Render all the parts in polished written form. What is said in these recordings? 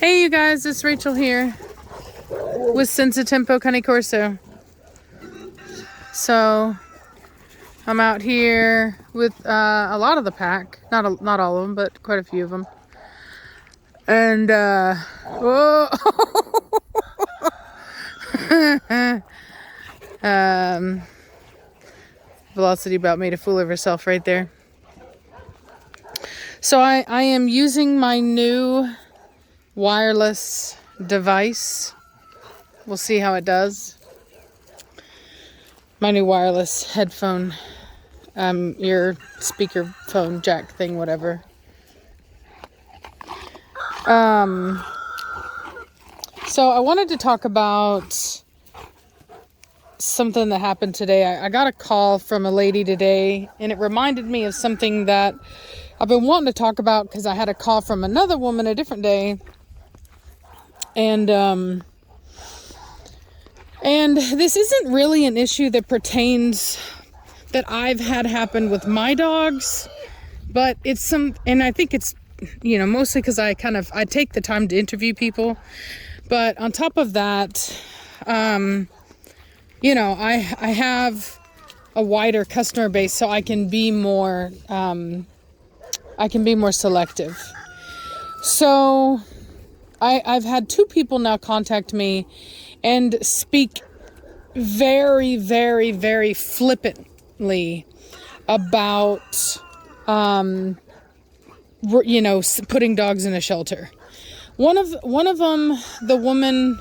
Hey you guys, it's Rachel here with Senza Tempo Cane Corso. So I'm out here with a lot of the pack, not all of them, but quite a few of them. And whoa, Velocity about made a fool of herself right there. So I am using my new wireless device. We'll see how it does. My new wireless headphone, ear speaker phone jack thing, whatever. So I wanted to talk about something that happened today. I got a call from a lady today, and it reminded me of something that I've been wanting to talk about because I had a call from another woman a different day. And this isn't really an issue that pertains that I've had happen with my dogs, but and I think it's, mostly because I take the time to interview people. But on top of that, I have a wider customer base, so I can be more selective. So I've had two people now contact me and speak very, very, very flippantly about, putting dogs in a shelter. One of them, the woman,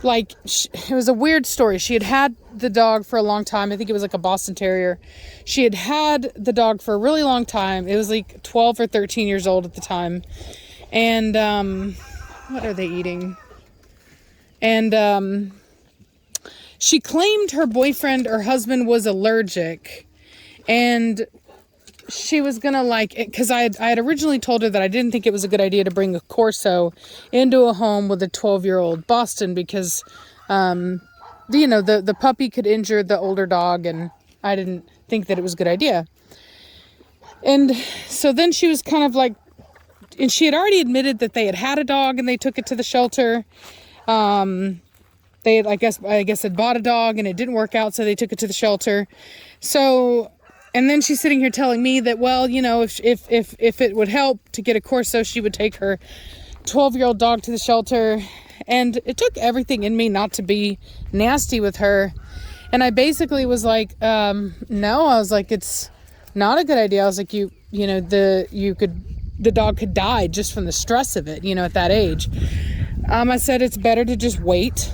it was a weird story. She had the dog for a long time. I think it was like a Boston Terrier. She had the dog for a really long time. It was like 12 or 13 years old at the time. And, what are they eating? And, she claimed her boyfriend or husband was allergic, and she was gonna because I had originally told her that I didn't think it was a good idea to bring a Corso into a home with a 12-year-old Boston because, the puppy could injure the older dog, and I didn't think that it was a good idea. And so then she was kind of and she had already admitted that they had a dog and they took it to the shelter. They had, I guess had bought a dog and it didn't work out, so they took it to the shelter. So, and then she's sitting here telling me that, well, if it would help to get a Corso, she would take her 12-year-old dog to the shelter. And it took everything in me not to be nasty with her. And I basically was like, no, I was like, it's not a good idea. I was like, the dog could die just from the stress of it, at that age. I said, it's better to just wait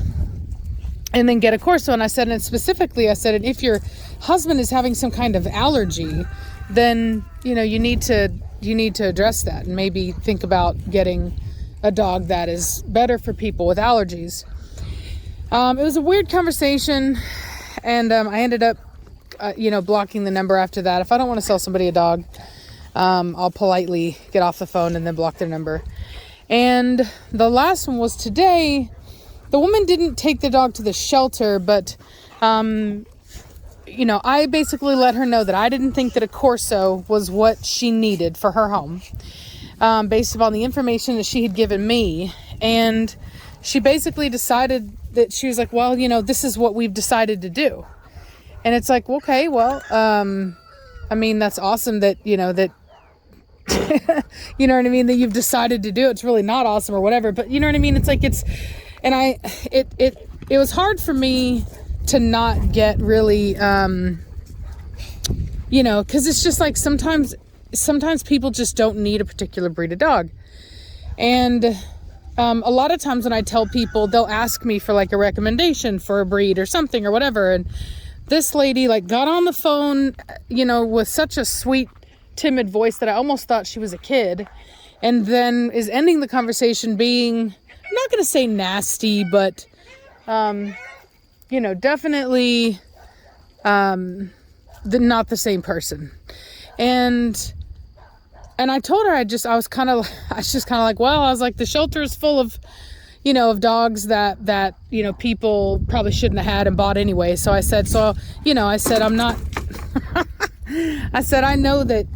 and then get a Corso. And I said, and if your husband is having some kind of allergy, then, you need to address that and maybe think about getting a dog that is better for people with allergies. It was a weird conversation, and I ended up, blocking the number after that. If I don't want to sell somebody a dog, I'll politely get off the phone and then block their number. And the last one was today. The woman didn't take the dog to the shelter, but, I basically let her know that I didn't think that a Corso was what she needed for her home, based upon the information that she had given me. And she basically decided that she was like, well, this is what we've decided to do. And it's like, okay, well, that's awesome that, that, you know what I mean? That you've decided to do it. It's really not awesome or whatever, but you know what I mean? It's like, and it was hard for me to not get really, cause it's just like sometimes people just don't need a particular breed of dog. And, a lot of times when I tell people, they'll ask me for a recommendation for a breed or something or whatever. And this lady got on the phone, with such a sweet, timid voice that I almost thought she was a kid, and then is ending the conversation being, I'm not going to say nasty, but, definitely, not the same person. And I told her, I was just kind of like, well, I was like, the shelter is full of, of dogs that, people probably shouldn't have had and bought anyway. So I said, I'm not, I know that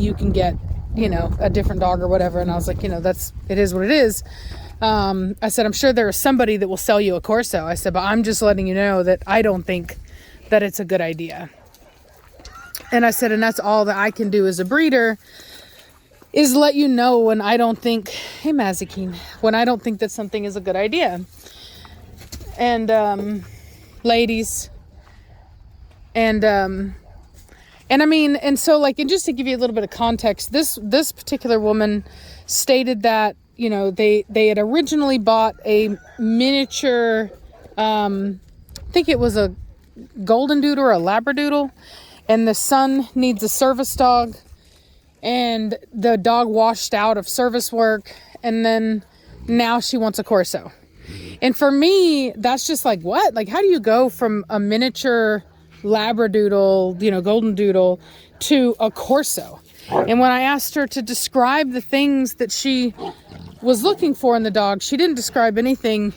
you can get a different dog or whatever. And I was like, it is what it is. I said, I'm sure there is somebody that will sell you a Corso. I said, but I'm just letting you know that I don't think that it's a good idea. And I said, and that's all that I can do as a breeder is let you know when I don't think, hey, Mazikeen, when I don't think that something is a good idea. And, ladies, and I mean, and so like, and just to give you a little bit of context, this particular woman stated that, they had originally bought a miniature, I think it was a golden doodle or a labradoodle, and the son needs a service dog, and the dog washed out of service work, and then now she wants a Corso. And for me, that's just like, what? Like, how do you go from a miniature labradoodle, golden doodle, to a Corso? And when I asked her to describe the things that she was looking for in the dog, she didn't describe anything.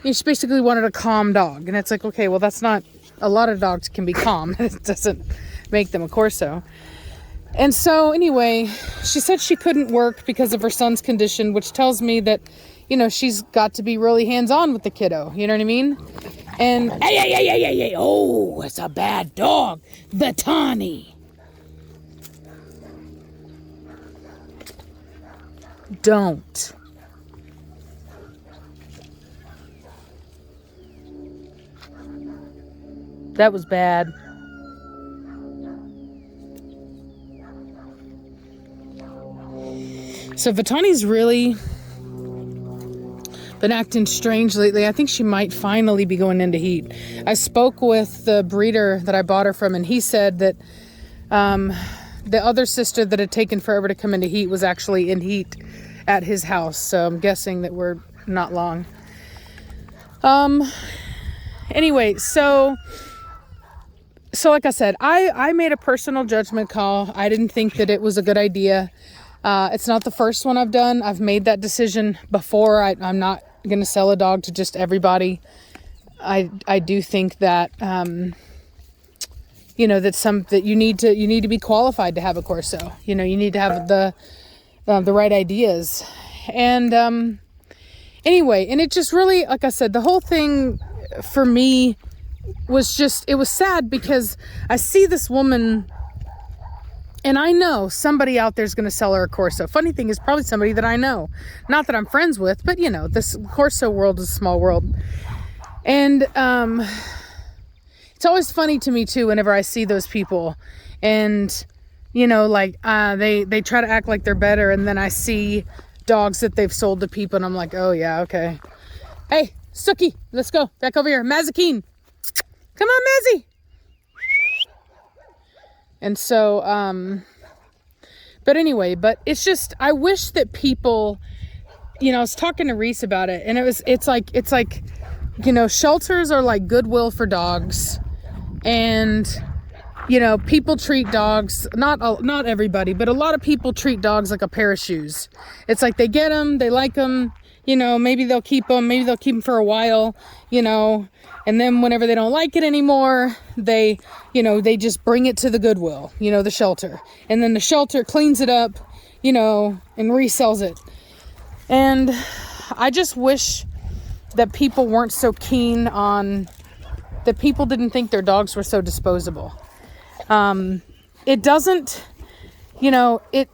She basically wanted a calm dog. And it's like, okay, well, that's not, a lot of dogs can be calm. It doesn't make them a Corso. And so anyway, she said she couldn't work because of her son's condition, which tells me that, she's got to be really hands-on with the kiddo. You know what I mean? And, hey, oh, it's a bad dog. Vitani. Don't. That was bad. So Vitani's really been acting strange lately. I think she might finally be going into heat. I spoke with the breeder that I bought her from, and he said that the other sister that had taken forever to come into heat was actually in heat at his house. So I'm guessing that we're not long. Anyway, so like I said, I made a personal judgment call. I didn't think that it was a good idea. It's not the first one I've done. I've made that decision before. I'm not going to sell a dog to just everybody. I do think that, that you need to be qualified to have a Corso. You need to have the right ideas. And, anyway, and it just really, like I said, the whole thing for me was just, it was sad because I see this woman and I know somebody out there is going to sell her a Corso. Funny thing is probably somebody that I know. Not that I'm friends with, but this Corso world is a small world. And it's always funny to me too whenever I see those people and, they try to act like they're better. And then I see dogs that they've sold to people and I'm like, oh yeah, okay. Hey, Suki, let's go. Back over here. Mazikeen. Come on, Mazzy. And so, but anyway, but it's just, I wish that people, I was talking to Reese about it, and it's like, shelters are like Goodwill for dogs, and, people treat dogs, not everybody, but a lot of people treat dogs like a pair of shoes. It's like they get them, they like them, maybe they'll keep them for a while, and then whenever they don't like it anymore, they just bring it to the Goodwill, the shelter. And then the shelter cleans it up, and resells it. And I just wish that people weren't so keen on, that people didn't think their dogs were so disposable. It doesn't, it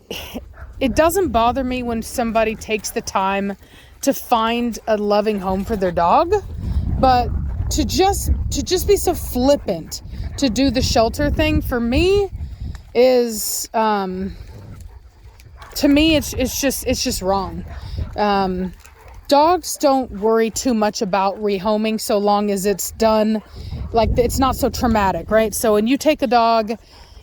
doesn't bother me when somebody takes the time to find a loving home for their dog, but to just be so flippant to do the shelter thing for me is, to me, it's just wrong. Dogs don't worry too much about rehoming so long as it's done, like it's not so traumatic, right? So when you take a dog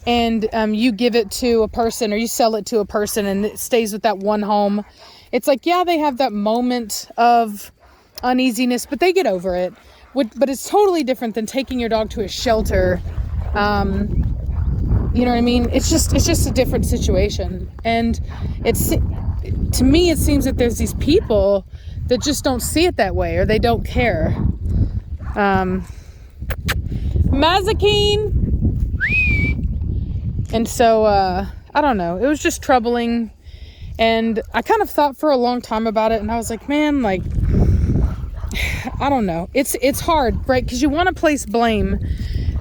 and you give it to a person or you sell it to a person and it stays with that one home, it's like, yeah, they have that moment of uneasiness, but they get over it. But it's totally different than taking your dog to a shelter. You know what I mean? It's just a different situation. And to me, it seems that there's these people that just don't see it that way, or they don't care. Mazikeen! And so, I don't know. It was just troubling. And I kind of thought for a long time about it, and I was like, man, like, I don't know. It's hard, right? Because you want to place blame.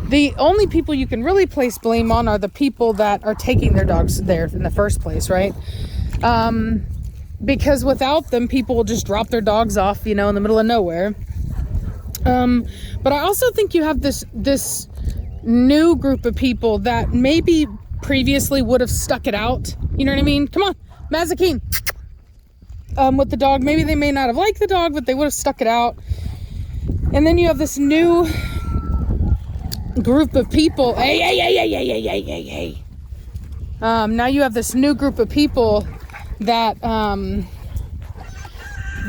The only people you can really place blame on are the people that are taking their dogs there in the first place, right? Because without them, people will just drop their dogs off, in the middle of nowhere. But I also think you have this new group of people that maybe previously would have stuck it out. You know what I mean? Come on, Mazakeen. With the dog, maybe they may not have liked the dog, but they would have stuck it out. And then you have this new group of people. Hey. Now you have this new group of people that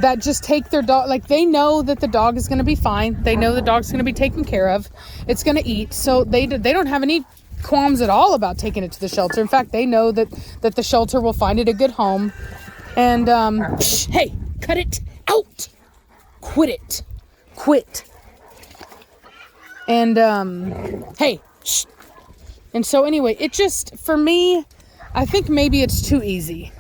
that just take their dog, like they know that the dog is going to be fine. They know the dog's going to be taken care of. It's going to eat. So they don't have any qualms at all about taking it to the shelter. In fact, they know that the shelter will find it a good home. And, hey, cut it out. Quit. And, hey, shh. And so anyway, it just, for me, I think maybe it's too easy.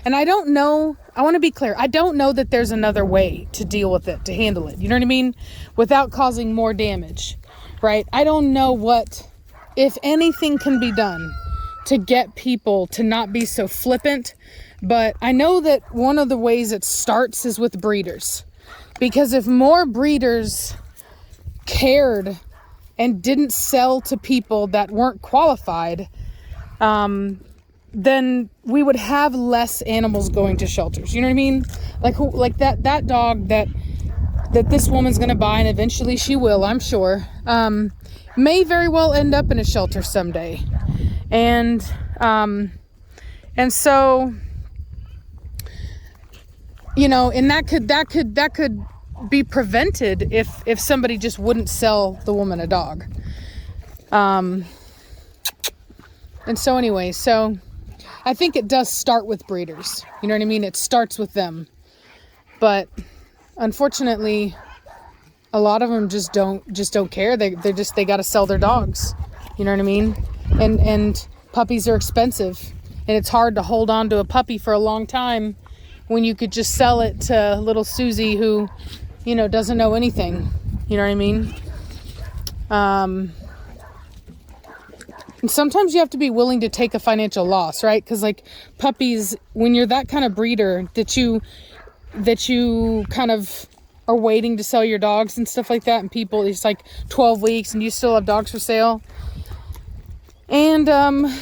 And I don't know, I want to be clear, I don't know that there's another way to deal with it, to handle it, you know what I mean? Without causing more damage, right? I don't know what, if anything can be done to get people to not be so flippant, but I know that one of the ways it starts is with breeders. Because if more breeders cared and didn't sell to people that weren't qualified, then we would have less animals going to shelters. You know what I mean? Like that dog that this woman's going to buy, and eventually she will, I'm sure, may very well end up in a shelter someday. And so, and that could be prevented if somebody just wouldn't sell the woman a dog. And so anyway, I think it does start with breeders. You know what I mean? It starts with them. But unfortunately, a lot of them just don't care. They got to sell their dogs. You know what I mean? And puppies are expensive, and it's hard to hold on to a puppy for a long time when you could just sell it to little Susie who, doesn't know anything. You know what I mean? And sometimes you have to be willing to take a financial loss, right? Because like puppies, when you're that kind of breeder that you kind of are waiting to sell your dogs and stuff like that, and people, it's like 12 weeks and you still have dogs for sale. And a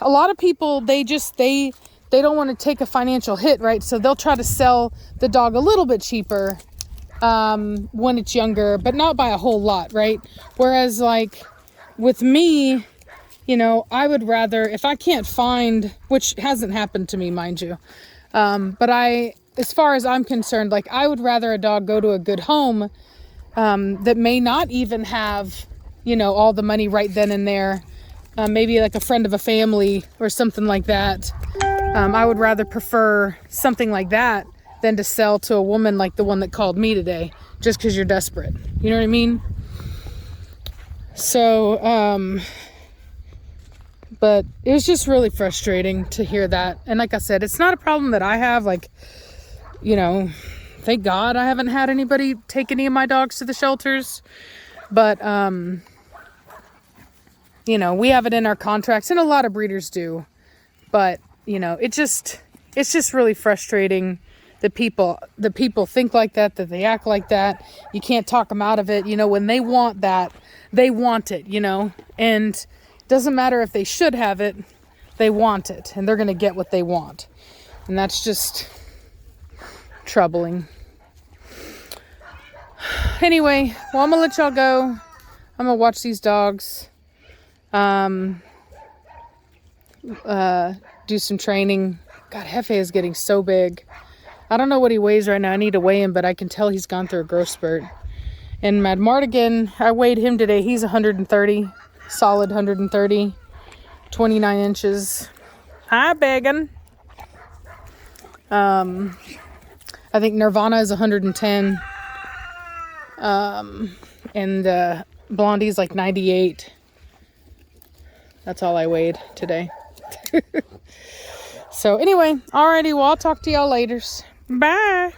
lot of people, they don't want to take a financial hit, right? So they'll try to sell the dog a little bit cheaper when it's younger, but not by a whole lot, right? Whereas like with me, I would rather, if I can't find, which hasn't happened to me, mind you, but as far as I'm concerned, like I would rather a dog go to a good home that may not even have, all the money right then and there, maybe like a friend of a family or something like that. I would rather prefer something like that than to sell to a woman like the one that called me today, just because you're desperate. You know what I mean? So, but it was just really frustrating to hear that. And like I said, it's not a problem that I have. Like, thank God I haven't had anybody take any of my dogs to the shelters. But, we have it in our contracts, and a lot of breeders do. But, it's just really frustrating that people think like that they act like that. You can't talk them out of it. When they want that, they want it, and it doesn't matter if they should have it, they want it, and they're going to get what they want. And that's just troubling. Anyway, well, I'm going to let y'all go. I'm going to watch these dogs. Do some training. God, Hefe is getting so big. I don't know what he weighs right now. I need to weigh him, but I can tell he's gone through a growth spurt. And Mad Mardigan, I weighed him today. He's 130, solid 130, 29 inches. Hi, Beggin. I think Nirvana is 110. And Blondie's like 98. That's all I weighed today. So anyway, alrighty, well, I'll talk to y'all later. Bye.